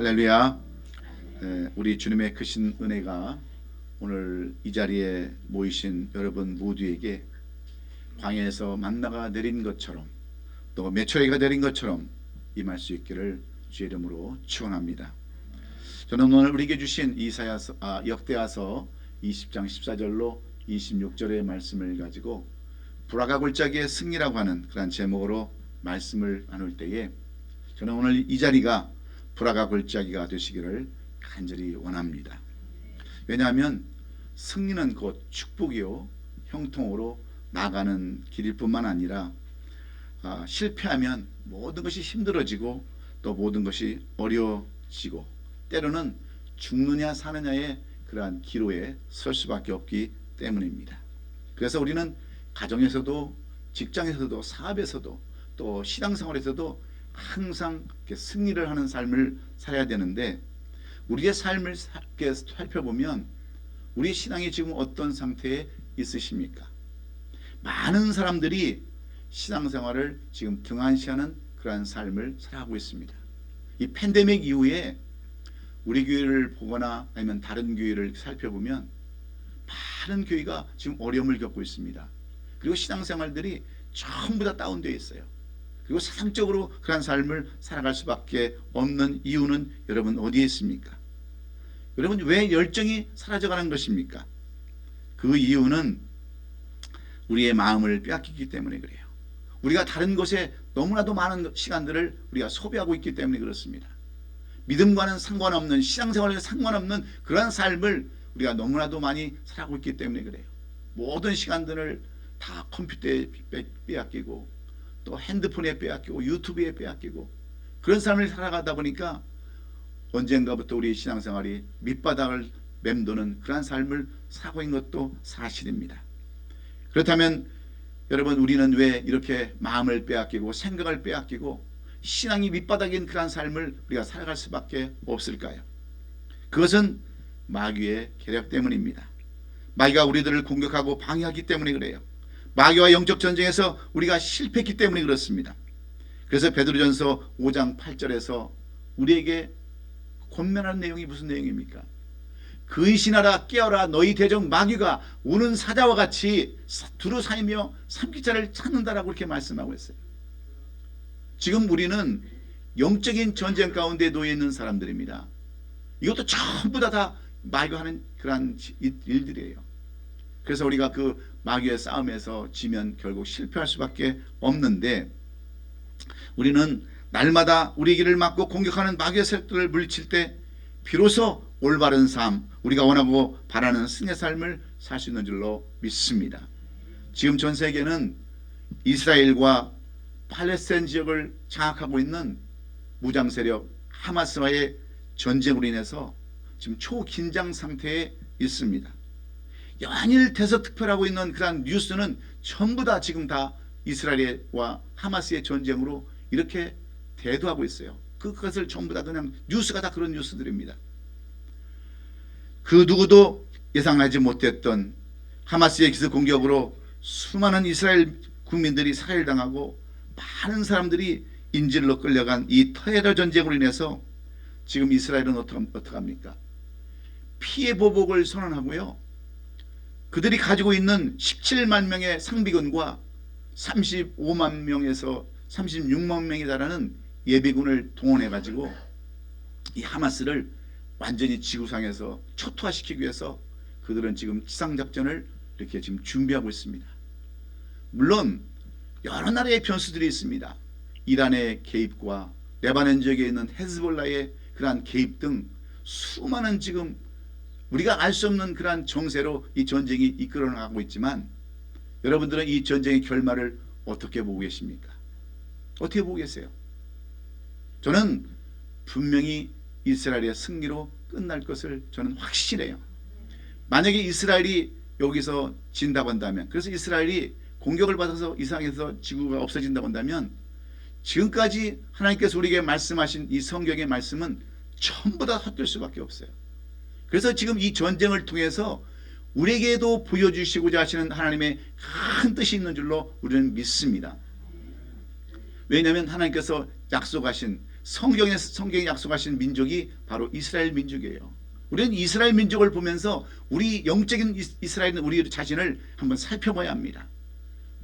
할렐루야. 우리 주님의 크신 은혜가 오늘 이 자리에 모이신 여러분 모두에게 광야에서 만나가 내린 것처럼 또 메추라기가 내린 것처럼 임할 수 있기를 주의 이름으로 축원합니다. 저는 오늘 우리에게 주신 역대하서 20장 14절로 26절의 말씀을 가지고 불화가 골짜기의 승리라고 하는 그런 제목으로 말씀을 나눌 때에 저는 오늘 이 자리가 불화가 골짜기가 되시기를 간절히 원합니다. 왜냐하면 승리는 곧 축복이요 형통으로 나가는 길일 뿐만 아니라 실패하면 모든 것이 힘들어지고 또 모든 것이 어려워지고 때로는 죽느냐 사느냐의 그러한 기로에 설 수밖에 없기 때문입니다. 그래서 우리는 가정에서도 직장에서도 사업에서도 또 신앙생활에서도 항상 승리를 하는 삶을 살아야 되는데 우리의 삶을 살펴보면 우리의 신앙이 지금 어떤 상태에 있으십니까? 많은 사람들이 신앙생활을 지금 등한시하는 그러한 삶을 살아가고 있습니다. 이 팬데믹 이후에 우리 교회를 보거나 아니면 다른 교회를 살펴보면 많은 교회가 지금 어려움을 겪고 있습니다. 그리고 신앙생활들이 전부 다 다운되어 있어요. 그리고 세상적으로 그런 삶을 살아갈 수밖에 없는 이유는 여러분 어디에 있습니까? 여러분 왜 열정이 사라져가는 것입니까? 그 이유는 우리의 마음을 빼앗기기 때문에 그래요. 우리가 다른 것에 너무나도 많은 시간들을 우리가 소비하고 있기 때문에 그렇습니다. 믿음과는 상관없는 신앙생활에 상관없는 그런 삶을 우리가 너무나도 많이 살아가고 있기 때문에 그래요. 모든 시간들을 다 컴퓨터에 빼앗기고 또 핸드폰에 빼앗기고 유튜브에 빼앗기고 그런 삶을 살아가다 보니까 언젠가부터 우리 신앙생활이 밑바닥을 맴도는 그런 삶을 살고 있는 것도 사실입니다. 그렇다면 여러분 우리는 왜 이렇게 마음을 빼앗기고 생각을 빼앗기고 신앙이 밑바닥인 그런 삶을 우리가 살아갈 수밖에 없을까요? 그것은 마귀의 계략 때문입니다. 마귀가 우리들을 공격하고 방해하기 때문에 그래요. 마귀와 영적 전쟁에서 우리가 실패했기 때문에 그렇습니다. 그래서 베드로전서 5장 8절에서 우리에게 권면하는 내용이 무슨 내용입니까? 근신하라 깨어라 너희 대적 마귀가 우는 사자와 같이 두루 사이며 삼키자를 찾는다라고 이렇게 말씀하고 있어요. 지금 우리는 영적인 전쟁 가운데 놓여 있는 사람들입니다. 이것도 전부 다 마귀가 하는 그러한 일들이에요. 그래서 우리가 그 마귀의 싸움에서 지면 결국 실패할 수밖에 없는데 우리는 날마다 우리 길을 막고 공격하는 마귀의 세력들을 물리칠 때 비로소 올바른 삶, 우리가 원하고 바라는 승리의 삶을 살 수 있는 줄로 믿습니다. 지금 전 세계는 이스라엘과 팔레스타인 지역을 장악하고 있는 무장 세력 하마스와의 전쟁으로 인해서 지금 초긴장 상태에 있습니다. 연일 대서특별하고 있는 그런 뉴스는 전부 다 지금 다 이스라엘과 하마스의 전쟁으로 이렇게 대두하고 있어요. 그것을 전부 다 그냥 뉴스가 다 그런 뉴스들입니다. 그 누구도 예상하지 못했던 하마스의 기습 공격으로 수많은 이스라엘 국민들이 살해당하고 많은 사람들이 인질로 끌려간 이 테러 전쟁으로 인해서 지금 이스라엘은 어떡합니까? 피해 보복을 선언하고요. 그들이 가지고 있는 17만 명의 상비군과 35만 명에서 36만 명에 달하는 예비군을 동원해 가지고 이 하마스를 완전히 지구상에서 초토화시키기 위해서 그들은 지금 지상작전을 이렇게 지금 준비하고 있습니다. 물론 여러 나라의 변수들이 있습니다. 이란의 개입과 레바논 지역에 있는 헤즈볼라의 그러한 개입 등 수많은 지금 우리가 알 수 없는 그러한 정세로 이 전쟁이 이끌어 나가고 있지만 여러분들은 이 전쟁의 결말을 어떻게 보고 계십니까? 어떻게 보고 계세요? 저는 분명히 이스라엘의 승리로 끝날 것을 저는 확신해요. 만약에 이스라엘이 여기서 진다고 한다면, 그래서 이스라엘이 공격을 받아서 이상해서 지구가 없어진다고 한다면 지금까지 하나님께서 우리에게 말씀하신 이 성경의 말씀은 전부 다 헛될 수밖에 없어요. 그래서 지금 이 전쟁을 통해서 우리에게도 보여주시고자 하시는 하나님의 큰 뜻이 있는 줄로 우리는 믿습니다. 왜냐하면 하나님께서 약속하신 성경이 약속하신 민족이 바로 이스라엘 민족이에요. 우리는 이스라엘 민족을 보면서 우리 영적인 이스라엘은 우리 자신을 한번 살펴봐야 합니다.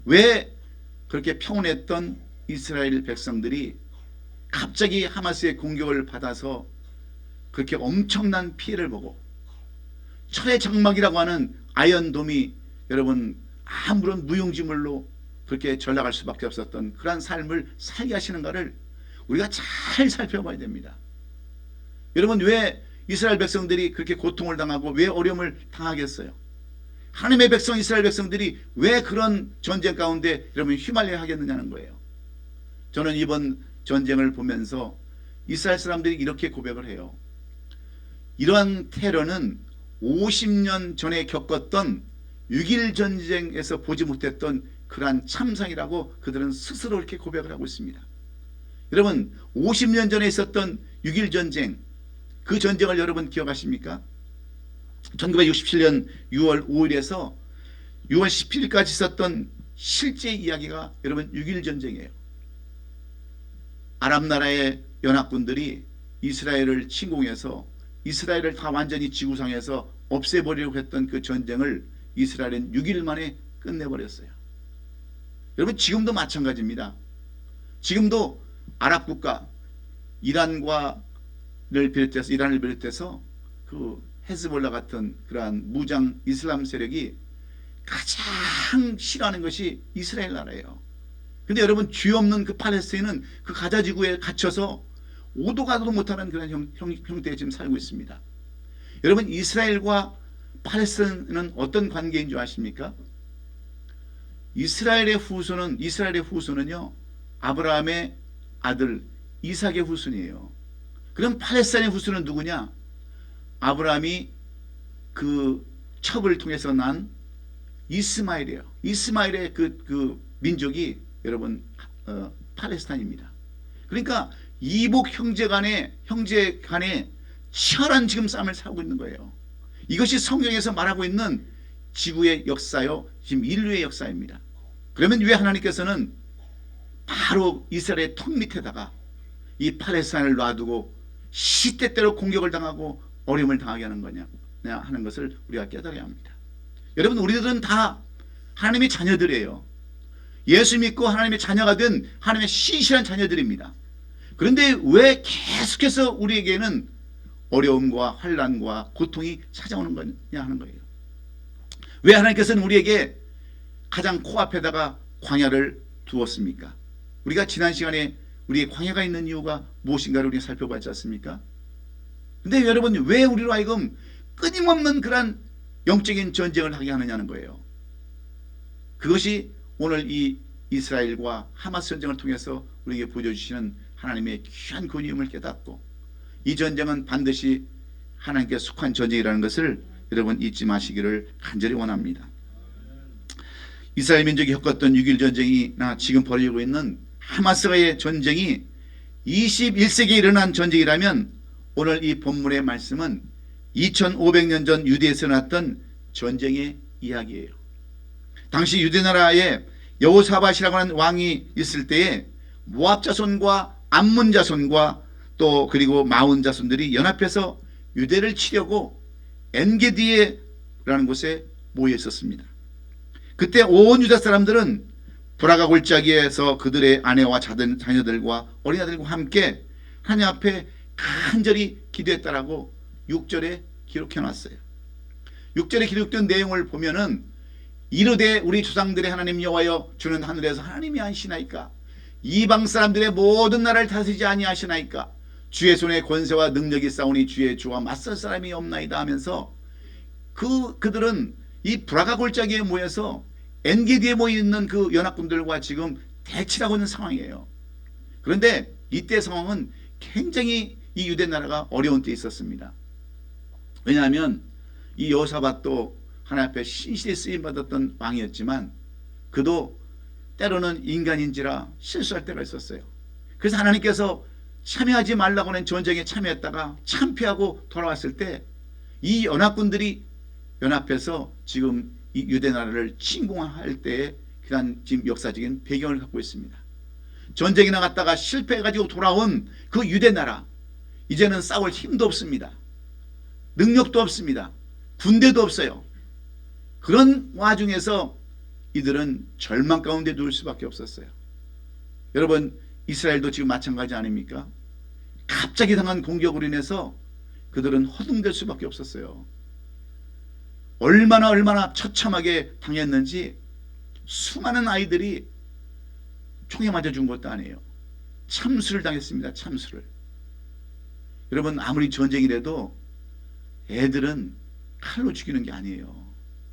왜 그렇게 평온했던 이스라엘 백성들이 갑자기 하마스의 공격을 받아서 그렇게 엄청난 피해를 보고 철의 장막이라고 하는 아이언돔이 여러분 아무런 무용지물로 그렇게 전락할 수밖에 없었던 그러한 삶을 살게 하시는가를 우리가 잘 살펴봐야 됩니다. 여러분 왜 이스라엘 백성들이 그렇게 고통을 당하고 왜 어려움을 당하겠어요? 하나님의 백성 이스라엘 백성들이 왜 그런 전쟁 가운데 여러분 휘말려야 하겠느냐는 거예요. 저는 이번 전쟁을 보면서 이스라엘 사람들이 이렇게 고백을 해요. 이러한 테러는 50년 전에 겪었던 6.1 전쟁에서 보지 못했던 그러한 참상이라고 그들은 스스로 이렇게 고백을 하고 있습니다. 여러분 50년 전에 있었던 6.1 전쟁, 그 전쟁을 여러분 기억하십니까? 1967년 6월 5일에서 6월 17일까지 있었던 실제 이야기가 여러분 6.1 전쟁이에요. 아랍 나라의 연합군들이 이스라엘을 침공해서 이스라엘을 다 완전히 지구상에서 없애버리려고 했던 그 전쟁을 이스라엘은 6일 만에 끝내버렸어요. 여러분 지금도 마찬가지입니다. 지금도 아랍 국가 이란을 비롯해서 그 헤즈볼라 같은 그러한 무장 이슬람 세력이 가장 싫어하는 것이 이스라엘 나라예요. 근데 여러분 죄 없는 그 팔레스타인은 그 가자 지구에 갇혀서 오도 가도 못하는 그런 형태에 지금 살고 있습니다. 여러분 이스라엘과 팔레스타인은 어떤 관계인 줄 아십니까? 이스라엘의 후손은요 아브라함의 아들 이삭의 후손이에요. 그럼 팔레스타인의 후손은 누구냐? 아브라함이 그 첩을 통해서 난 이스마엘이에요. 이스마엘의 그 민족이 여러분 팔레스타인입니다. 그러니까 이복 형제 간에 치열한 지금 싸움을 싸우고 있는 거예요. 이것이 성경에서 말하고 있는 지구의 역사요, 지금 인류의 역사입니다. 그러면 왜 하나님께서는 바로 이스라엘의 턱 밑에다가 이 팔레스타인을 놔두고 시때때로 공격을 당하고 어려움을 당하게 하는 거냐 하는 것을 우리가 깨달아야 합니다. 여러분 우리들은 다 하나님의 자녀들이에요. 예수 믿고 하나님의 자녀가 된 하나님의 신실한 자녀들입니다. 그런데 왜 계속해서 우리에게는 어려움과 환난과 고통이 찾아오는 거냐 하는 거예요. 왜 하나님께서는 우리에게 가장 코앞에다가 광야를 두었습니까? 우리가 지난 시간에 우리의 광야가 있는 이유가 무엇인가를 우리가 살펴봤지 않습니까? 근데 여러분 왜 우리로 하여금 끊임없는 그런 영적인 전쟁을 하게 하느냐는 거예요. 그것이 오늘 이 이스라엘과 하마스 전쟁을 통해서 우리에게 보여주시는 하나님의 귀한 권위임을 깨닫고 이 전쟁은 반드시 하나님께 속한 전쟁이라는 것을 여러분 잊지 마시기를 간절히 원합니다. 이스라엘 민족이 겪었던 6.1 전쟁이나 지금 벌어지고 있는 하마스와의 전쟁이 21세기에 일어난 전쟁이라면 오늘 이 본문의 말씀은 2500년 전 유대에서 났던 전쟁의 이야기예요. 당시 유대나라에 여호사밧이라고 하는 왕이 있을 때에 모압 자손과 암몬 자손과 또 그리고 마온 자손들이 연합해서 유대를 치려고 엔게디에라는 곳에 모여 있었습니다. 그때 온 유다 사람들은 브라가 골짜기에서 그들의 아내와 자녀들과 어린아들과 함께 하나님 앞에 간절히 기도했다라고 6절에 기록해놨어요. 6절에 기록된 내용을 보면은 이르되 우리 조상들의 하나님 여호와여 주는 하늘에서 하나님이 아니시나이까? 이방 사람들의 모든 나라를 다스리지 아니하시나이까? 주의 손에 권세와 능력이 싸우니 주의 주와 맞설 사람이 없나이다 하면서 그들은 이 브라가 골짜기에 모여서 엔게디에 모여 있는 그 연합군들과 지금 대치를 하고 있는 상황이에요. 그런데 이때 상황은 굉장히 이 유대 나라가 어려운 때 있었습니다. 왜냐하면 이 여호사밧도 하나님 앞에 신실히 쓰임받았던 왕이었지만 그도 때로는 인간인지라 실수할 때가 있었어요. 그래서 하나님께서 참여하지 말라고 하는 전쟁에 참여했다가 참패하고 돌아왔을 때 이 연합군들이 연합해서 지금 이 유대 나라를 침공할 때에 그런 지금 역사적인 배경을 갖고 있습니다. 전쟁에 나갔다가 실패해가지고 돌아온 그 유대 나라, 이제는 싸울 힘도 없습니다. 능력도 없습니다. 군대도 없어요. 그런 와중에서 이들은 절망 가운데 누울 수밖에 없었어요. 여러분, 이스라엘도 지금 마찬가지 아닙니까? 갑자기 당한 공격으로 인해서 그들은 허둥댈 수밖에 없었어요. 얼마나 처참하게 당했는지 수많은 아이들이 총에 맞아 죽은 것도 아니에요. 참수를 당했습니다. 참수를. 여러분, 아무리 전쟁이라도 애들은 칼로 죽이는 게 아니에요.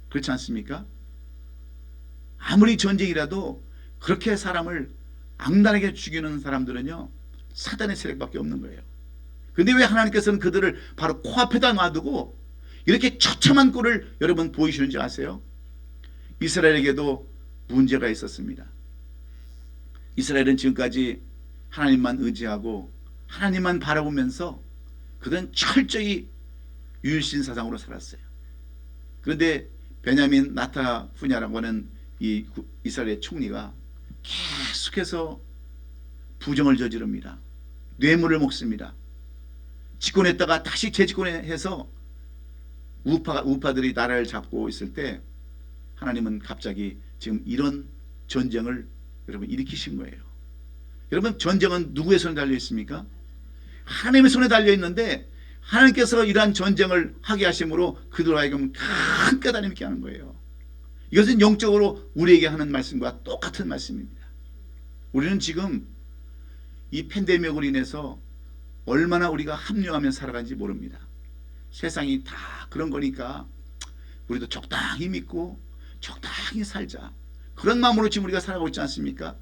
그렇지 않습니까? 아무리 전쟁이라도 그렇게 사람을 악랄하게 죽이는 사람들은요, 사단의 세력밖에 없는 거예요. 근데 왜 하나님께서는 그들을 바로 코앞에다 놔두고 이렇게 처참한 꼴을 여러분 보이시는지 아세요? 이스라엘에게도 문제가 있었습니다. 이스라엘은 지금까지 하나님만 의지하고 하나님만 바라보면서 그들은 철저히 유일신사상으로 살았어요. 그런데 베냐민 나타후냐라고 하는 이 이스라엘의 총리가 계속해서 부정을 저지릅니다. 뇌물을 먹습니다. 집권했다가 다시 재집권해서 우파들이 나라를 잡고 있을 때 하나님은 갑자기 지금 이런 전쟁을 여러분 일으키신 거예요. 여러분, 전쟁은 누구의 손에 달려 있습니까? 하나님의 손에 달려 있는데 하나님께서 이러한 전쟁을 하게 하심으로 그들로 하여금 큰 깨달음을 있게 하는 거예요. 이것은 영적으로 우리에게 하는 말씀과 똑같은 말씀입니다. 우리는 지금 이 팬데믹으로 인해서 얼마나 우리가 합류하며 살아가는지 모릅니다. 세상이 다 그런 거니까 우리도 적당히 믿고 적당히 살자, 그런 마음으로 지금 우리가 살아가고 있지 않습니까?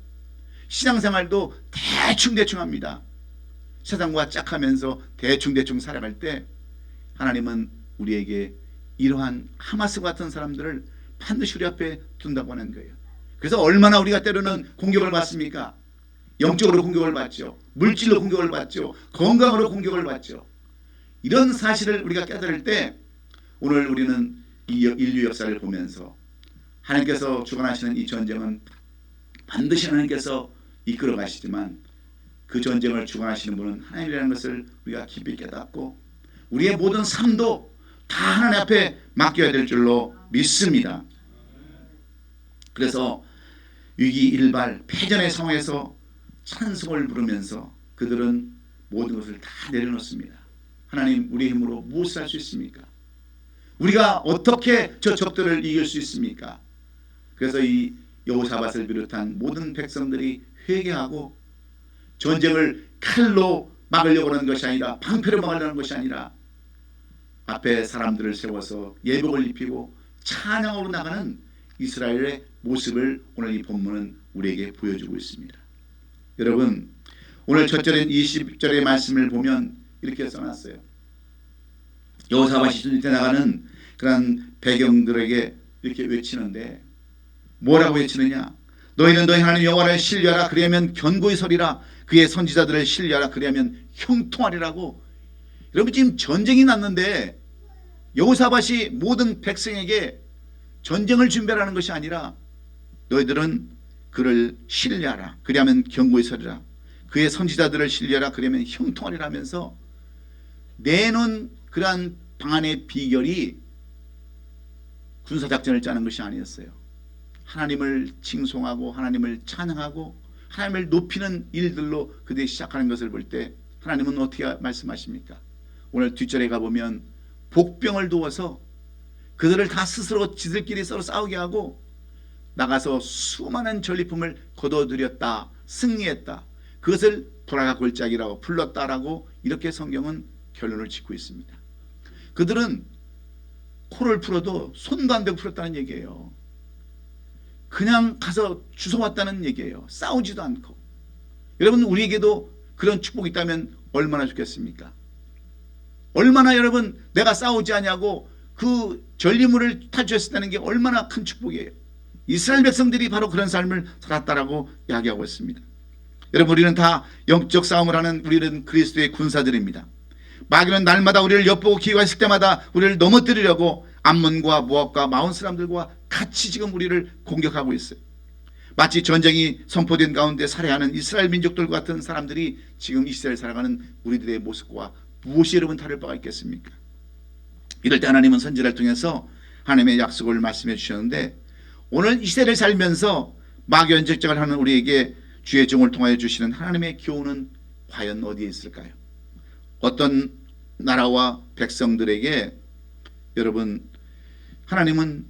신앙생활도 대충 합니다. 세상과 짝하면서 대충 살아갈 때 하나님은 우리에게 이러한 하마스 같은 사람들을 반드시 우리 앞에 둔다고 하는 거예요. 그래서 얼마나 우리가 때로는 공격을 받습니까? 영적으로 공격을 받죠. 물질로 공격을 받죠. 건강으로 공격을 받죠. 이런 사실을 우리가 깨달을 때 오늘 우리는 이 인류 역사를 보면서 하나님께서 주관하시는 이 전쟁은 반드시 하나님께서 이끌어 가시지만 그 전쟁을 주관하시는 분은 하나님이라는 것을 우리가 깊이 깨닫고 우리의 모든 삶도 다 하나님 앞에 맡겨야 될 줄로 믿습니다. 그래서 위기일발 패전의 상황에서 찬송을 부르면서 그들은 모든 것을 다 내려놓습니다. 하나님, 우리의 힘으로 무엇을 할 수 있습니까? 우리가 어떻게 저 적들을 이길 수 있습니까? 그래서 이 여호사밧을 비롯한 모든 백성들이 회개하고 전쟁을 칼로 막으려고 하는 것이 아니라, 방패로 막으려는 것이 아니라 앞에 사람들을 세워서 예복을 입히고 찬양으로 나가는 이스라엘의 모습을 오늘 이 본문은 우리에게 보여주고 있습니다. 여러분, 오늘 첫 절인 20절의 말씀을 보면 이렇게 써놨어요. 여호사밧이 전쟁에 나가는 그런 배경들에게 이렇게 외치는데 뭐라고 외치느냐? 너희는 너희 하나님 여호와를 신뢰하라, 그리하면 견고히 서리라. 그의 선지자들을 신뢰하라, 그리하면 형통하리라고. 여러분, 지금 전쟁이 났는데 여호사밧이 모든 백성에게 전쟁을 준비하라는 것이 아니라 너희들은 그를 신뢰하라, 그리하면 견고히 서리라. 그의 선지자들을 신뢰하라, 그러면 형통하리라 하면서 내놓은 그러한 방안의 비결이 군사작전을 짜는 것이 아니었어요. 하나님을 칭송하고 하나님을 찬양하고 하나님을 높이는 일들로 그들이 시작하는 것을 볼 때 하나님은 어떻게 말씀하십니까? 오늘 뒷절에 가보면 복병을 두어서 그들을 다 스스로 지들끼리 서로 싸우게 하고 나가서 수많은 전리품을 거둬들였다, 승리했다, 그것을 불화가 골짜기라고 불렀다라고 이렇게 성경은 결론을 짓고 있습니다. 그들은 코를 풀어도 손도 안 대고 풀었다는 얘기예요. 그냥 가서 주워왔다는 얘기예요. 싸우지도 않고. 여러분, 우리에게도 그런 축복이 있다면 얼마나 좋겠습니까? 얼마나 여러분, 내가 싸우지 않냐고 그 전리물을 탈취했다는 게 얼마나 큰 축복이에요. 이스라엘 백성들이 바로 그런 삶을 살았다라고 이야기하고 있습니다. 여러분, 우리는 다 영적 싸움을 하는 우리는 그리스도의 군사들입니다. 마귀는 날마다 우리를 엿보고 기회했을 때마다 우리를 넘어뜨리려고 암몬과 모압과 마온 사람들과 같이 지금 우리를 공격하고 있어요. 마치 전쟁이 선포된 가운데 살해하는 이스라엘 민족들과 같은 사람들이 지금 이 시대를 살아가는 우리들의 모습과 무엇이 여러분 다를 바가 있겠습니까? 이럴 때 하나님은 선지자를 통해서 하나님의 약속을 말씀해 주셨는데, 오늘 이 시대를 살면서 마귀언적작을 하는 우리에게 주의 종을 통하여 주시는 하나님의 교훈은 과연 어디에 있을까요? 어떤 나라와 백성들에게 여러분 하나님은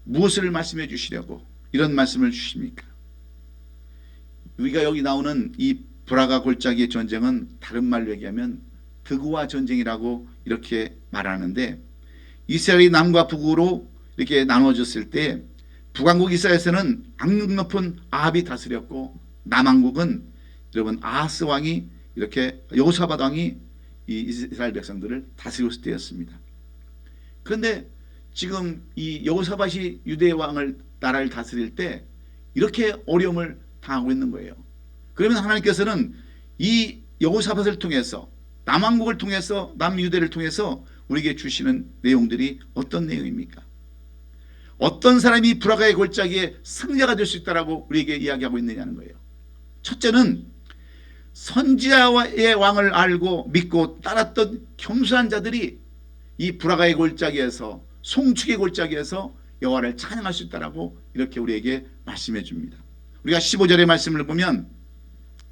무엇을 말씀해 주시려고 이런 말씀을 주십니까? 우리가 여기 나오는 이 브라가 골짜기의 전쟁은 다른 말로 얘기하면 드구와 전쟁이라고 이렇게 말하는데, 이스라엘이 남과 북으로 이렇게 나눠졌을 때 북왕국 이스라엘에서는 악력 높은 아합이 다스렸고, 남왕국은 여러분 아하스 왕이 이렇게 여호사밧 왕이 이 이스라엘 백성들을 다스렸을 때였습니다. 그런데 지금 이 여호사밧이 유대 왕을 나라를 다스릴 때 이렇게 어려움을 당하고 있는 거예요. 그러면 하나님께서는 이 여호사밧을 통해서, 남왕국을 통해서, 남유대를 통해서 우리에게 주시는 내용들이 어떤 내용입니까? 어떤 사람이 브라가의 골짜기에 승자가 될 수 있다라고 우리에게 이야기하고 있느냐는 거예요. 첫째는 선지자의 왕을 알고 믿고 따랐던 겸손한 자들이 이 브라가의 골짜기에서, 송축의 골짜기에서 여호와를 찬양할 수 있다라고 이렇게 우리에게 말씀해 줍니다. 우리가 15절의 말씀을 보면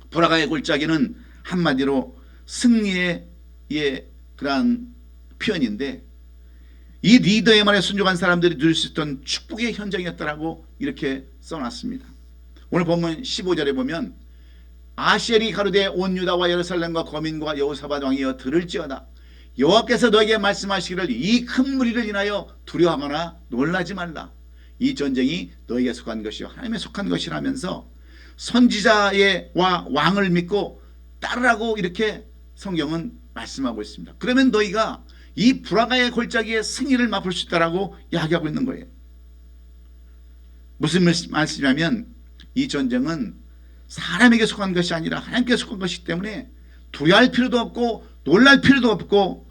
브라가의 골짜기는 한마디로 승리의 그러한 표현인데, 이 리더의 말에 순종한 사람들이 누릴 수 있던 축복의 현장이었다라고 이렇게 써놨습니다. 오늘 본문 15절에 보면 아시엘이 가로되 온 유다와 예루살렘과 거민과 여호사밧 왕이여 들을지어다. 여호와께서 너에게 말씀하시기를 이 큰 무리를 인하여 두려워하거나 놀라지 말라. 이 전쟁이 너에게 속한 것이요 하나님에 속한 것이라면서 선지자의 왕을 믿고 따르라고 이렇게 성경은 말씀하고 있습니다. 그러면 너희가 이 브라가의 골짜기에 승리를 맛볼 수 있다라고 이야기하고 있는 거예요. 무슨 말씀이냐면 이 전쟁은 사람에게 속한 것이 아니라 하나님께 속한 것이기 때문에 두려워할 필요도 없고 놀랄 필요도 없고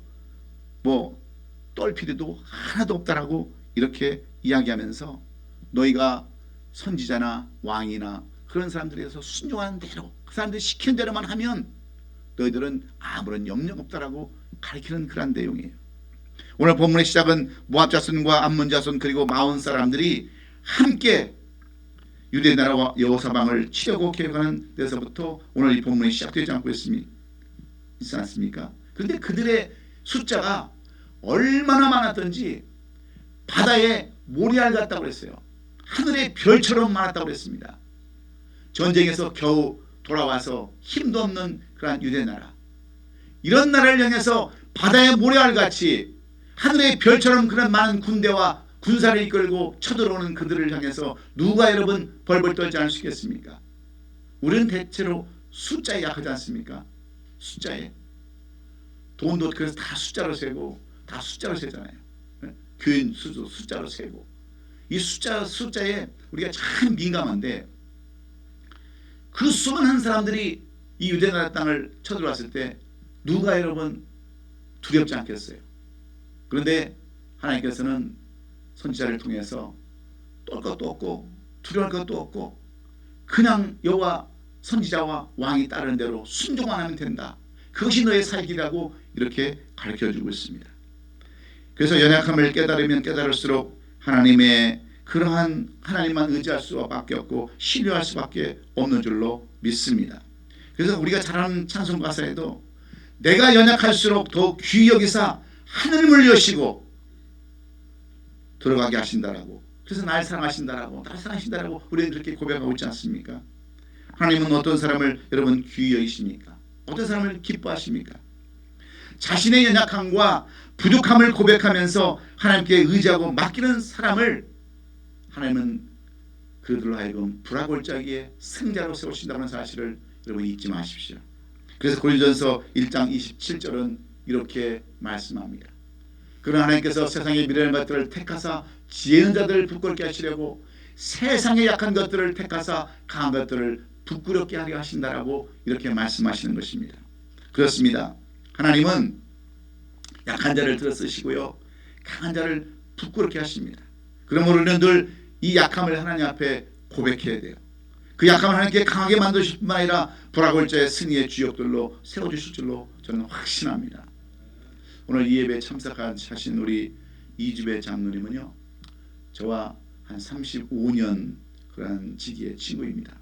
떨 필요도 하나도 없다라고 이렇게 이야기하면서 너희가 선지자나 왕이나 그런 사람들에서 순종하는 대로, 그 사람들이 시키는 대로만 하면 너희들은 아무런 염려 없다라고 가르치는 그런 내용이에요. 오늘 본문의 시작은 모압 자손과 암몬 자손 그리고 마온 사람들이 함께 유대 나라와 여호사밧을 치려고 계획하는 데서부터 오늘 이 본문이 시작되지 않고 있지 않습니까? 그런데 그들의 숫자가 얼마나 많았던지 바다에 모래알 같다고 그랬어요. 하늘의 별처럼 많았다고 그랬습니다. 전쟁에서 겨우 돌아와서 힘도 없는 그러한 유대 나라, 이런 나라를 향해서 바다의 모래알 같이 하늘의 별처럼 그런 많은 군대와 군사를 이끌고 쳐들어오는 그들을 향해서 누가 여러분 벌벌 떨지 않을 수 있겠습니까? 우리는 대체로 숫자에 약하지 않습니까? 숫자에. 돈도 그래서 다 숫자로 세고 다 숫자로 세잖아요. 교인 수도 숫자로 세고, 이 숫자에 우리가 참 민감한데, 그 수많은 사람들이 이 유대나라 땅을 쳐들어왔을 때 누가 여러분 두렵지 않겠어요? 그런데 하나님께서는 선지자를 통해서 떨 것도 없고 두려울 것도 없고 그냥 여호와 선지자와 왕이 따르는 대로 순종만 하면 된다, 그것이 너의 살기라고 이렇게 가르쳐주고 있습니다. 그래서 연약함을 깨달으면 깨달을수록 하나님의 그러한 하나님만 의지할 수밖에 없고 신뢰할 수밖에 없는 줄로 믿습니다. 그래서 우리가 잘 아는 찬송 가사에도 내가 연약할수록 더욱 귀히 여기사 하늘을 여시고 들어가게 하신다라고, 그래서 날 사랑하신다라고, 날 사랑하신다라고 우리는 그렇게 고백하고 있지 않습니까? 하나님은 어떤 사람을 여러분 귀히 여기십니까? 어떤 사람을 기뻐하십니까? 자신의 연약함과 부족함을 고백하면서 하나님께 의지하고 맡기는 사람을 하나님은 그들로 하여금 브라골짜기에 승자로 세우신다는 사실을 여러분 잊지 마십시오. 그래서 고린도전서 1장 27절은 이렇게 말씀합니다. 그러나 하나님께서 세상의 미련한 것들을 택하사 지혜 있는 자들을 부끄럽게 하시려고 세상의 약한 것들을 택하사 강한 것들을 부끄럽게 하려 하신다라고 이렇게 말씀하시는 것입니다. 그렇습니다. 하나님은 약한 자를 들어 쓰시고요, 강한 자를 부끄럽게 하십니다. 그러므로 우리는 늘 이 약함을 하나님 앞에 고백해야 돼요. 그 약함을 하나님께 강하게 만드실 뿐만 아니라 불화골 자의 승리의 주역들로 세워주실 줄로 저는 확신합니다. 오늘 이 예배에 참석하신 우리 이주배 장로님은요, 저와 한 35년 그런 지기의 친구입니다.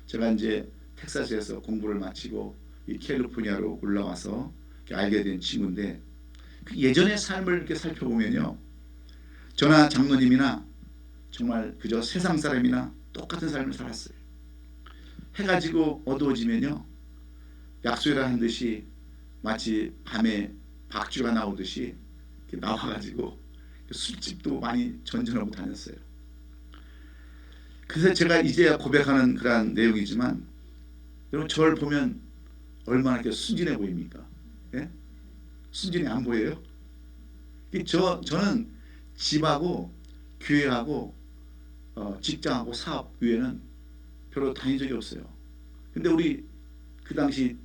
제가 이제 텍사스에서 공부를 마치고 이 캘리포니아로 올라와서 알게 된 친구인데, 그 예전의 삶을 이렇게 살펴보면요, 저나 장로님이나 정말 그저 세상 사람이나 똑같은 삶을 살았어요. 해가 지고 어두워지면요, 약속이라 한 듯이 마치 밤에 박쥐가 나오듯이 나와가지고 술집도 많이 전전하고 다녔어요. 그래서 제가 이제야 고백하는 그런 내용이지만, 여러분 저를 보면 얼마나 이렇게 순진해 보입니까? 예? 순진해 안 보여요? 저는 집하고 교회하고 직장하고 사업 외에는 별로 다닌 적이 없어요. 근데 우리 그 당시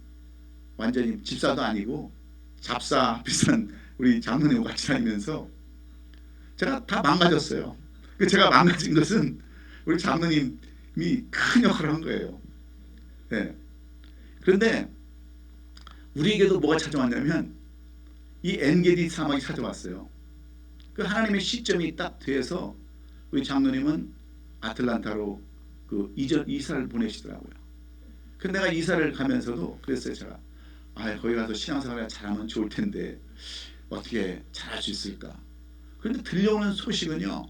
완전히 집사도 아니고 잡사 비슷한 우리 장로님과 같이 다니면서 제가 다 망가졌어요. 제가 망가진 것은 우리 장로님이 큰 역할을 한 거예요. 네. 그런데 우리에게도 뭐가 찾아왔냐면 이 엔게디 사막이 찾아왔어요. 그 하나님의 시점이 딱 돼서 우리 장로님은 아틀란타로 그 이사를 보내시더라고요. 근데 내가 이사를 가면서도 그랬어요. 제가 거기 가서 신앙생활을 잘하면 좋을 텐데 어떻게 잘할 수 있을까. 그런데 들려오는 소식은요,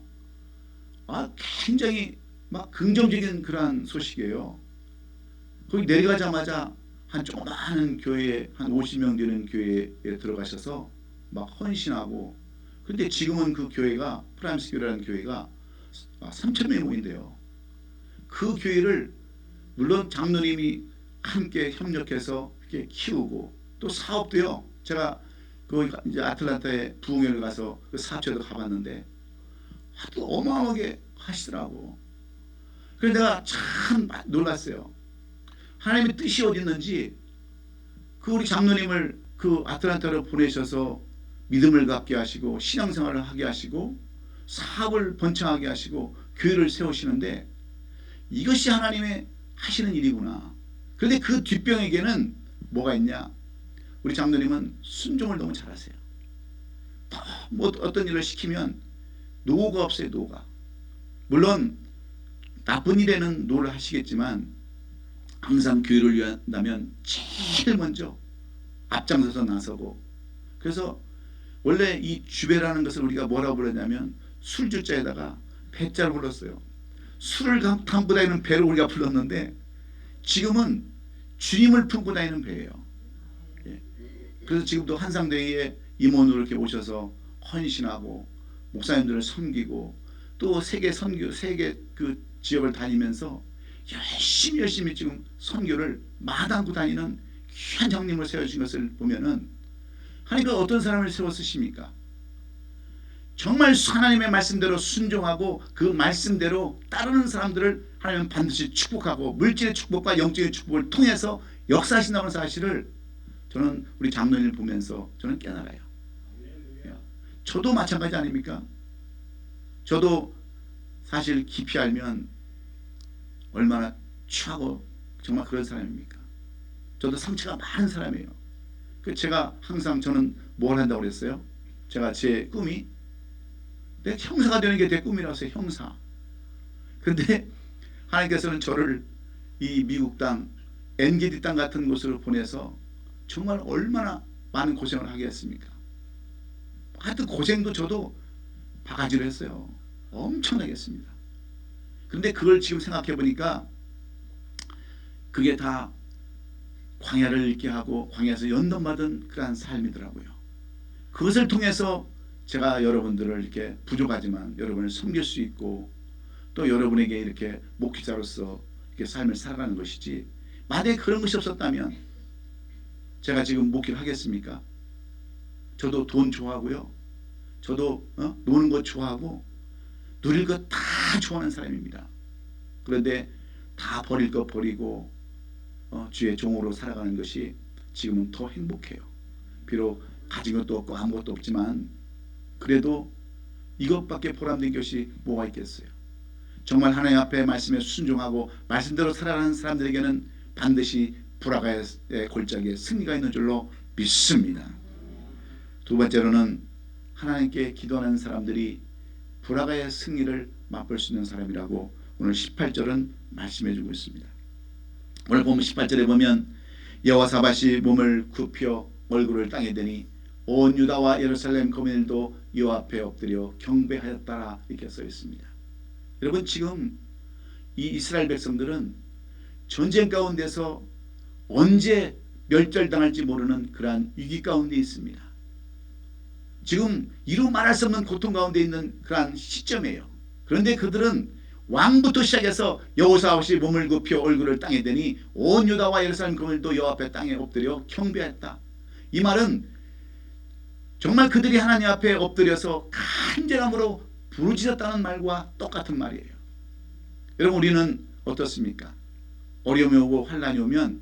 굉장히 막 긍정적인 그러한 소식이에요. 거기 내려가자마자 한 조그마한 교회에 한 50명 되는 교회에 들어가셔서 막 헌신하고, 근데 지금은 그 교회가 프라임스 교회라는 교회가 3,000명이 모인대요. 그 교회를 물론 장로님이 함께 협력해서 이렇게 키우고, 또 사업도요, 제가 그 이제 아틀란타에 부흥회를 가서 그 사업체도 가봤는데 또 어마어마하게 하시더라고. 그래서 내가 참 놀랐어요. 하나님의 뜻이 어디 있는지, 그 우리 장로님을 그 아틀란타로 보내셔서 믿음을 갖게 하시고 신앙생활을 하게 하시고 사업을 번창하게 하시고 교회를 세우시는데, 이것이 하나님의 하시는 일이구나. 그런데 그 뒷병에게는 뭐가 있냐? 우리 장로님은 순종을 너무 잘하세요. 뭐 어떤 일을 시키면 노가 없어요. 노가. 물론 나쁜 일에는 노를 하시겠지만 항상 교회를 위한다면 제일 먼저 앞장서서 나서고, 그래서 원래 이 주배라는 것을 우리가 뭐라고 불렀냐면 술주자에다가 배자를 불렀어요. 술을 담고 다니는 배를 우리가 불렀는데 지금은 주님을 품고 다니는 배예요. 예. 그래서 지금도 한상대에 임원으로 이렇게 오셔서 헌신하고 목사님들을 섬기고, 또 세계 그 지역을 다니면서 열심히 지금 선교를 마다하고 다니는 귀한 장님을 세워주신 것을 보면은 하나님께서 어떤 사람을 세워 쓰십니까? 정말 하나님의 말씀대로 순종하고 그 말씀대로 따르는 사람들을 하나님은 반드시 축복하고 물질의 축복과 영적인 축복을 통해서 역사하신다는 사실을 저는 우리 장로님을 보면서 저는 깨달아요. 저도 마찬가지 아닙니까? 저도 사실 깊이 알면 얼마나 취하고 정말 그런 사람입니까? 저도 상처가 많은 사람이에요. 제가 항상 저는 뭘 한다고 그랬어요? 제가 제 꿈이 내 형사가 되는 게 내 꿈이라서 형사. 그런데 하나님께서는 저를 이 미국 땅 엔게디 땅 같은 곳으로 보내서 정말 얼마나 많은 고생을 하게 했습니까? 하여튼 고생도 저도 바가지로 했어요. 엄청나게 했습니다. 그런데 그걸 지금 생각해 보니까 그게 다 광야를 잃게 하고 광야에서 연단받은 그러한 삶이더라고요. 그것을 통해서 제가 여러분들을 이렇게 부족하지만 여러분을 섬길 수 있고, 또 여러분에게 이렇게 목회자로서 이렇게 삶을 살아가는 것이지, 만약에 그런 것이 없었다면 제가 지금 목회를 하겠습니까? 저도 돈 좋아하고요, 저도 노는 것 좋아하고 누릴 것 다 좋아하는 사람입니다. 그런데 다 버릴 것 버리고 주의 종으로 살아가는 것이 지금은 더 행복해요. 비록 가진 것도 없고 아무것도 없지만 그래도 이것밖에 보람된 것이 뭐가 있겠어요. 정말 하나님 앞에 말씀에 순종하고 말씀대로 살아가는 사람들에게는 반드시 불화가의 골짜기에 승리가 있는 줄로 믿습니다. 두 번째로는 하나님께 기도하는 사람들이 불화가의 승리를 맛볼 수 있는 사람이라고 오늘 18절은 말씀해 주고 있습니다. 오늘 보면 18절에 보면 여호사밧이 몸을 굽혀 얼굴을 땅에 대니 온 유다와 예루살렘 거민들도 여호와 앞에 엎드려 경배하였더라 이렇게 써 있습니다. 여러분 지금 이 이스라엘 백성들은 전쟁 가운데서 언제 멸절당할지 모르는 그러한 위기 가운데 있습니다. 지금 이루 말할 수 없는 고통 가운데 있는 그러한 시점이에요. 그런데 그들은 왕부터 시작해서 여호사밧이 몸을 굽혀 얼굴을 땅에 대니 온 유다와 예루살렘 거민들도 여호와 앞에 땅에 엎드려 경배했다. 이 말은 정말 그들이 하나님 앞에 엎드려서 간절함으로 부르짖었다는 말과 똑같은 말이에요. 여러분 우리는 어떻습니까? 어려움이 오고 환난이 오면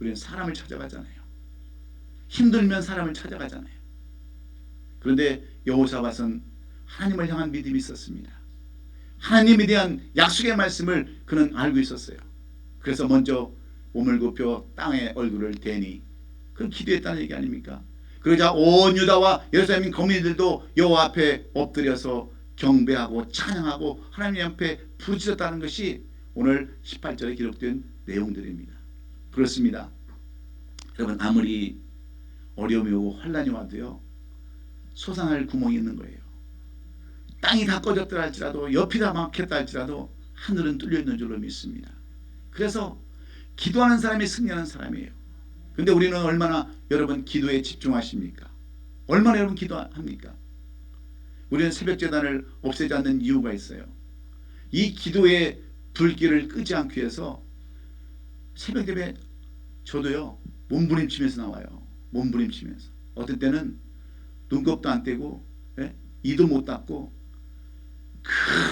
우리는 사람을 찾아가잖아요. 힘들면 사람을 찾아가잖아요. 그런데 여호사밧은 하나님을 향한 믿음이 있었습니다. 하나님에 대한 약속의 말씀을 그는 알고 있었어요. 그래서 먼저 몸을 굽혀 땅에 얼굴을 대니 그건 기도했다는 얘기 아닙니까? 그러자 온 유다와 예루살렘 거민들도 여호와 앞에 엎드려서 경배하고 찬양하고 하나님 앞에 부르짖었다는 것이 오늘 18절에 기록된 내용들입니다. 그렇습니다. 여러분 아무리 어려움이 오고 환난이 와도요 솟아날 구멍이 있는 거예요. 땅이 다 꺼졌다 할지라도 옆이 다 막혔다 할지라도 하늘은 뚫려 있는 줄로 믿습니다. 그래서 기도하는 사람이 승리하는 사람이에요. 근데 우리는 얼마나 여러분 기도에 집중하십니까? 얼마나 여러분 기도합니까? 우리는 새벽제단을 없애지 않는 이유가 있어요. 이 기도의 불길을 끄지 않기 위해서 새벽예배 저도요 몸부림치면서 나와요. 몸부림치면서 어떤 때는 눈곱도 안 떼고 이도 못 닦고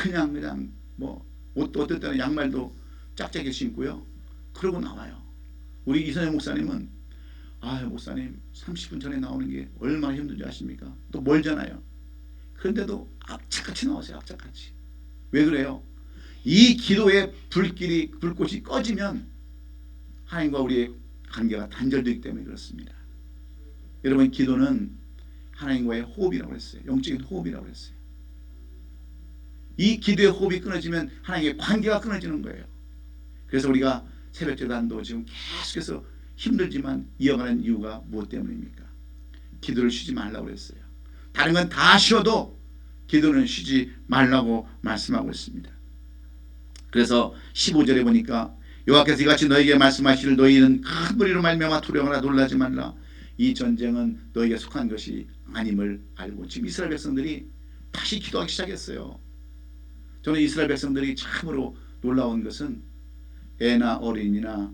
그냥 뭐 어떤 때는 양말도 짝짝이 신고요. 그러고 나와요. 우리 이선영 목사님은 목사님 30분 전에 나오는 게 얼마나 힘든지 아십니까? 또 멀잖아요. 그런데도 악착같이 나오세요. 악착같이. 왜 그래요? 이 기도의 불꽃이 꺼지면 하나님과 우리의 관계가 단절되기 때문에 그렇습니다. 여러분 기도는 하나님과의 호흡이라고 했어요. 영적인 호흡이라고 했어요. 이 기도의 호흡이 끊어지면 하나님의 관계가 끊어지는 거예요. 그래서 우리가 새벽제단도 지금 계속해서 힘들지만 이어가는 이유가 무엇 때문입니까? 기도를 쉬지 말라고 했어요. 다른 건 다 쉬어도 기도는 쉬지 말라고 말씀하고 있습니다. 그래서 15절에 보니까 여호와께서 이같이 너에게 말씀하시기를 너희는 큰 무리로 말미암아 두려워하라 놀라지 말라. 이 전쟁은 너에게 속한 것이 아님을 알고. 지금 이스라엘 백성들이 다시 기도하기 시작했어요. 저는 이스라엘 백성들이 참으로 놀라운 것은 애나 어린이나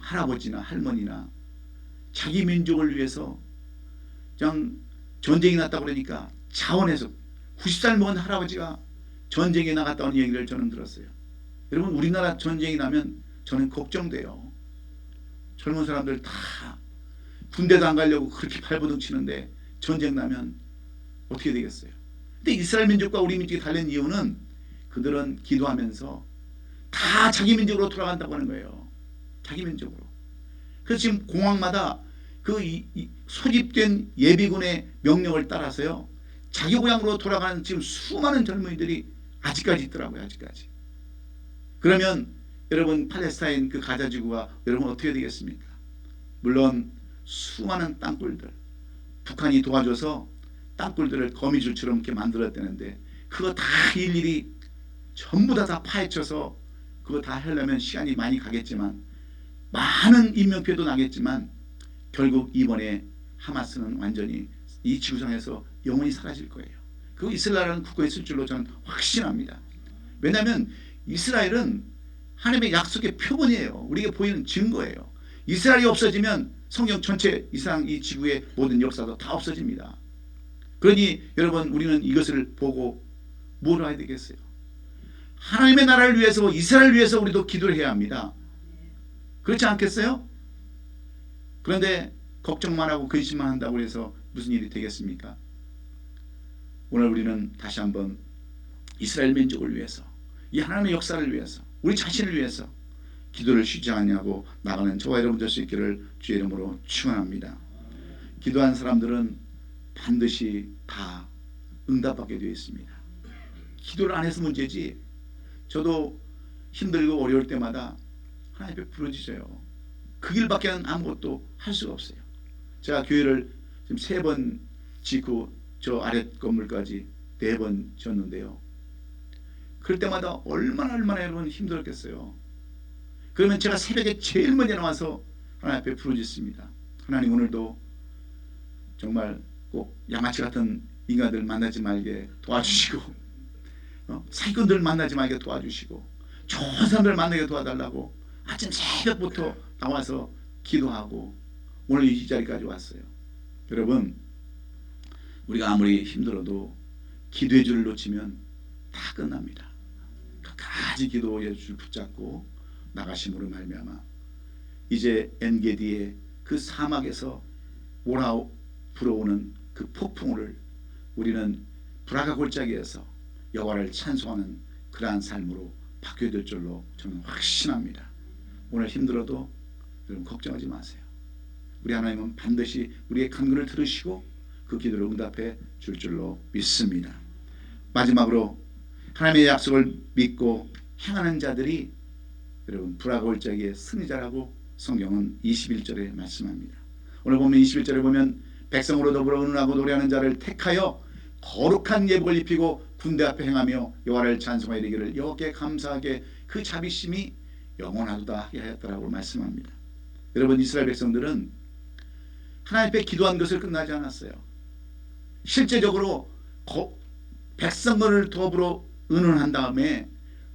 할아버지나 할머니나 자기 민족을 위해서 그냥 전쟁이 났다 그러니까 자원해서 90살 먹은 할아버지가 전쟁에 나갔다 온 얘기를 저는 들었어요. 여러분 우리나라 전쟁이 나면 저는 걱정돼요. 젊은 사람들 다 군대도 안 가려고 그렇게 발버둥 치는데 전쟁 나면 어떻게 되겠어요? 근데 이스라엘 민족과 우리 민족이 다른 이유는 그들은 기도하면서 다 자기 민족으로 돌아간다고 하는 거예요. 자기 민족으로. 그래서 지금 공항마다 그 소집된 예비군의 명령을 따라서요 자기 고향으로 돌아가는 지금 수많은 젊은이들이 아직까지 있더라고요. 아직까지. 그러면 여러분 팔레스타인 그 가자 지구가 여러분 어떻게 되겠습니까? 물론 수많은 땅굴들 북한이 도와줘서 땅굴들을 거미줄처럼 이렇게 만들었다는데 그거 다 일일이 전부 다 파헤쳐서 그거 다 하려면 시간이 많이 가겠지만 많은 인명피해도 나겠지만 결국 이번에 하마스는 완전히 이 지구상에서 영원히 사라질 거예요. 그 이스라엘은 국가에 있을 줄로 저는 확신합니다. 왜냐하면 이스라엘은 하나님의 약속의 표본이에요. 우리에게 보이는 증거예요. 이스라엘이 없어지면 성경 전체 이상 이 지구의 모든 역사도 다 없어집니다. 그러니 여러분 우리는 이것을 보고 뭘 해야 되겠어요? 하나님의 나라를 위해서 이스라엘을 위해서 우리도 기도를 해야 합니다. 그렇지 않겠어요? 그런데 걱정만 하고 근심만 한다고 해서 무슨 일이 되겠습니까? 오늘 우리는 다시 한번 이스라엘 민족을 위해서 이 하나님의 역사를 위해서, 우리 자신을 위해서 기도를 쉬지 않냐고 나가는 저와 여러분 될 수 있기를 주의 이름으로 축원합니다. 기도한 사람들은 반드시 다 응답받게 되어 있습니다. 기도를 안 해서 문제지, 저도 힘들고 어려울 때마다 하나님 앞에 부르짖어요. 그 길밖에 아무것도 할 수가 없어요. 제가 교회를 지금 3번 짓고 저 아래 건물까지 4번 지었는데요. 그럴 때마다 얼마나 여러분 힘들었겠어요. 그러면 제가 새벽에 제일 먼저 나와서 하나님 앞에 부르짖습니다. 하나님, 오늘도 정말 꼭 양아치 같은 인간들 만나지 말게 도와주시고, 사기꾼들 만나지 말게 도와주시고, 좋은 사람들 만나게 도와달라고 아침 새벽부터 나와서 기도하고 오늘 이 자리까지 왔어요. 여러분, 우리가 아무리 힘들어도 기도의 줄을 놓치면 다 끝납니다. 끝까지 기도의 줄 붙잡고 나가심으로 말미암아 이제 엔게디의 그 사막에서 불어오는 그 폭풍우를 우리는 불화가 골짜기에서 여호와를 찬송하는 그러한 삶으로 바뀌어야 될 줄로 저는 확신합니다. 오늘 힘들어도 여러분 걱정하지 마세요. 우리 하나님은 반드시 우리의 간구를 들으시고 그 기도를 응답해 줄 줄로 믿습니다. 마지막으로 하나님의 약속을 믿고 행하는 자들이 여러분 불화가 골짜기의 승리자라고 성경은 21절에 말씀합니다. 오늘 보면 21절에 보면 백성으로 더불어 의논하고 노래하는 자를 택하여 거룩한 예복을 입히고 군대 앞에 행하며 여호와를 찬송하여 이르기를 여호와께 감사하게 그 자비심이 영원하도다 하였더라고 말씀합니다. 여러분, 이스라엘 백성들은 하나님 앞에 기도한 것을 끝나지 않았어요. 실제적으로 백성들을 더불어 의논한 다음에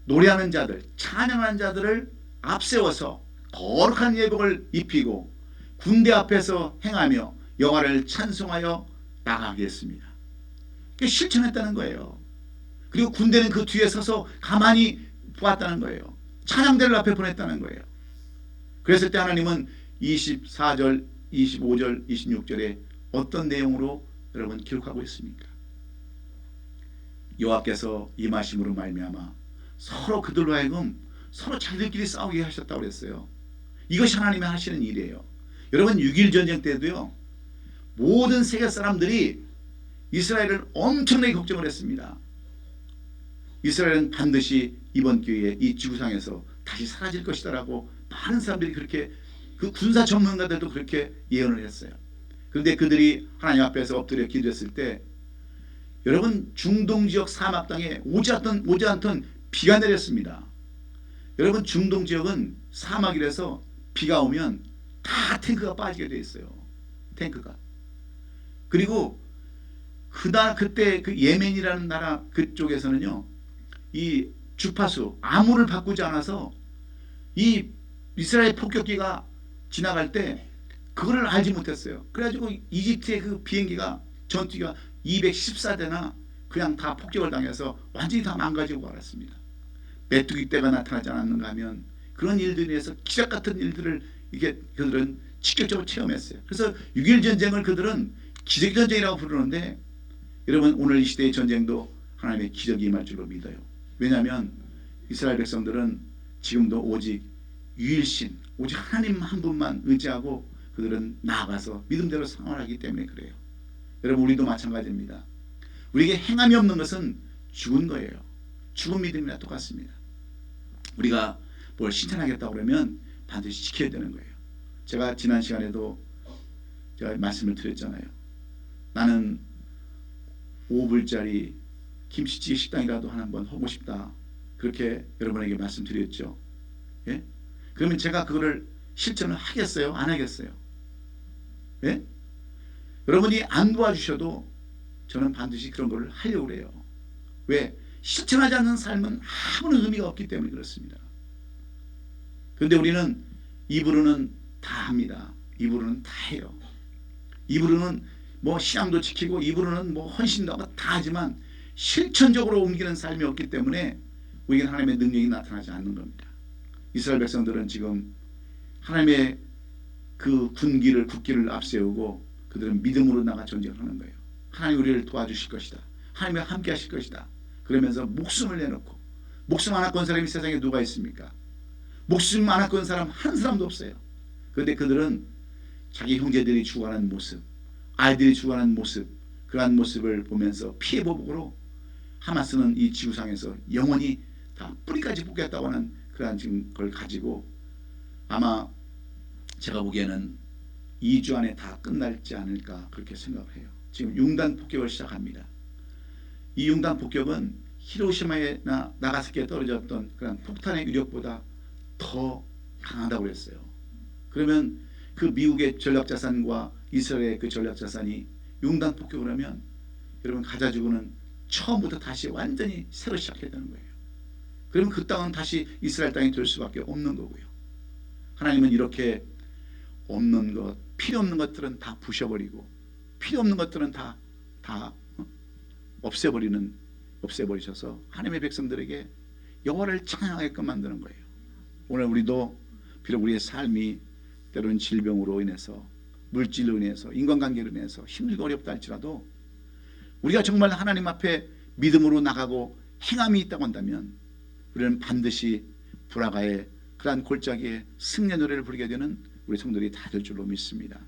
노래하는 자들, 찬양하는 자들을 앞세워서 거룩한 예복을 입히고 군대 앞에서 행하며 여호와를 찬송하여 나가게 했습니다. 실천했다는 거예요. 그리고 군대는 그 뒤에 서서 가만히 보았다는 거예요. 찬양대를 앞에 보냈다는 거예요. 그랬을 때 하나님은 24절, 25절, 26절에 어떤 내용으로 여러분 기록하고 있습니까? 여호와께서 임하심으로 말미암아 서로 그들로 하여금 서로 자기들끼리 싸우게 하셨다고 그랬어요. 이것이 하나님이 하시는 일이에요. 여러분, 6.1 전쟁 때도요, 모든 세계 사람들이 이스라엘을 엄청나게 걱정을 했습니다. 이스라엘은 반드시 이번 기회에 이 지구상에서 다시 사라질 것이다라고 많은 사람들이 그렇게, 그 군사 전문가들도 그렇게 예언을 했어요. 그런데 그들이 하나님 앞에서 엎드려 기도했을 때 여러분, 중동 지역 사막 땅에 오지 않던 비가 내렸습니다. 여러분, 중동 지역은 사막이라서 비가 오면 다 탱크가 빠지게 돼 있어요. 탱크가. 그리고 그때 그 예멘이라는 나라 그쪽에서는요, 이 주파수 암호를 바꾸지 않아서 이 이스라엘 폭격기가 지나갈 때 그거를 알지 못했어요. 그래가지고 이집트의 그 비행기가 전투기가 214대나 그냥 다 폭격을 당해서 완전히 다 망가지고 말았습니다. 메뚜기 떼가 나타나지 않았는가 하면 그런 일들에 의해서 기적 같은 일들을 이게 그들은 직접적으로 체험했어요. 그래서 6.1 전쟁을 그들은 기적 전쟁이라고 부르는데, 여러분, 오늘 이 시대의 전쟁도 하나님의 기적이 임할 줄로 믿어요. 왜냐하면 이스라엘 백성들은 지금도 오직 유일신, 오직 하나님 한 분만 의지하고 그들은 나아가서 믿음대로 생활하기 때문에 그래요. 여러분, 우리도 마찬가지입니다. 우리에게 행함이 없는 것은 죽은 거예요. 죽은 믿음이나 똑같습니다. 우리가 뭘 실천하겠다고 그러면 반드시 지켜야 되는 거예요. 제가 지난 시간에도 제가 말씀을 드렸잖아요. 나는 5불짜리 김치찌개 식당이라도 한번 하고 싶다. 그렇게 여러분에게 말씀드렸죠. 예? 그러면 제가 그거를 실천을 하겠어요? 안 하겠어요? 예? 여러분이 안 도와주셔도 저는 반드시 그런 걸 하려고 그래요. 왜? 실천하지 않는 삶은 아무런 의미가 없기 때문에 그렇습니다. 그런데 우리는 입으로는 다 합니다. 입으로는 다 해요. 입으로는 뭐 신앙도 지키고 입으로는 뭐 헌신도 하고 다 하지만 실천적으로 옮기는 삶이 없기 때문에 우리에게 하나님의 능력이 나타나지 않는 겁니다. 이스라엘 백성들은 지금 하나님의 그 국기를 앞세우고 그들은 믿음으로 나가 전쟁하는 거예요. 하나님 우리를 도와주실 것이다. 하나님이 함께 하실 것이다. 그러면서 목숨을 내놓고 목숨 하나 건 사람이 세상에 누가 있습니까? 목숨 하나 건 사람 한 사람도 없어요. 그런데 그들은 자기 형제들이 죽어가는 모습, 아이들이 죽어가는 모습, 그러한 모습을 보면서 피해 보복으로 하마스는 이 지구상에서 영원히 다 뿌리까지 뽑겠다고 하는 그러한 지금 걸 가지고 아마 제가 보기에는 2주 안에 다 끝날지 않을까 그렇게 생각을 해요. 지금 융단 폭격을 시작합니다. 이 융단 폭격은 히로시마에 나가사키에 떨어졌던 그런 폭탄의 위력보다 더 강하다고 그랬어요. 그러면 그 미국의 전략자산과 이스라엘의 그 전략자산이 융단 폭격을 하면 여러분 가자지구는 처음부터 다시 완전히 새로 시작해야 되는 거예요. 그러면 그 땅은 다시 이스라엘 땅이 될 수밖에 없는 거고요. 하나님은 이렇게 없는 것, 필요 없는 것들은 다 부셔버리고 필요 없는 것들은 다 없애버리셔서 하나님의 백성들에게 여호와를 찬양하게끔 만드는 거예요. 오늘 우리도 비록 우리의 삶이 때로는 질병으로 인해서 물질로 인해서 인간관계로 인해서 힘들고 어렵다 할지라도 우리가 정말 하나님 앞에 믿음으로 나가고 행함이 있다고 한다면 우리는 반드시 브라가의 그러한 골짜기에 승리의 노래를 부르게 되는 우리 성도들이 다 될 줄로 믿습니다.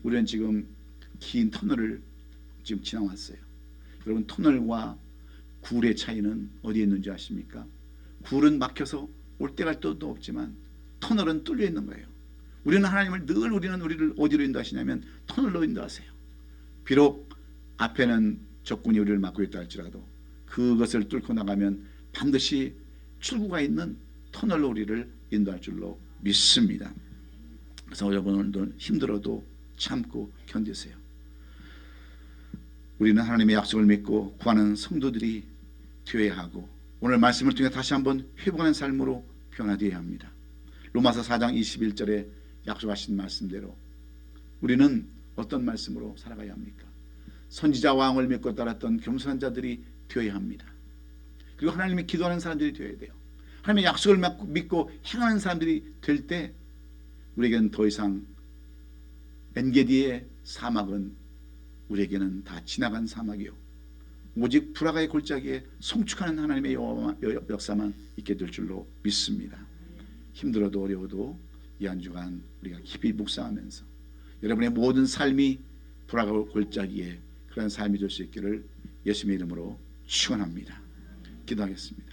우리는 지금 긴 터널을 지금 지나왔어요. 여러분 터널과 굴의 차이는 어디에 있는지 아십니까? 굴은 막혀서 올 때 갈 데도 없지만 터널은 뚫려 있는 거예요. 우리는 하나님을 늘 우리를 어디로 인도하시냐면 터널로 인도하세요. 비록 앞에는 적군이 우리를 막고 있다 할지라도 그것을 뚫고 나가면 반드시 출구가 있는 터널로 우리를 인도할 줄로 믿습니다. 그래서 여러분 오늘도 힘들어도 참고 견디세요. 우리는 하나님의 약속을 믿고 구하는 성도들이 되어야 하고 오늘 말씀을 통해 다시 한번 회복하는 삶으로 변화되어야 합니다. 로마서 4장 21절에 약속하신 말씀대로 우리는 어떤 말씀으로 살아가야 합니까? 선지자 왕을 믿고 따랐던 겸손한 자들이 되어야 합니다. 그리고 하나님이 기도하는 사람들이 되어야 돼요. 하나님의 약속을 믿고 행하는 사람들이 될 때 우리에게는 더 이상 엔게디의 사막은 우리에게는 다 지나간 사막이요 오직 브라가의 골짜기에 송축하는 하나님의 역사만 있게 될 줄로 믿습니다. 힘들어도 어려워도 이 한 주간 우리가 깊이 묵상하면서 여러분의 모든 삶이 브라가 골짜기에 그런 삶이 될 수 있기를 예수님의 이름으로 축원합니다. 기도하겠습니다.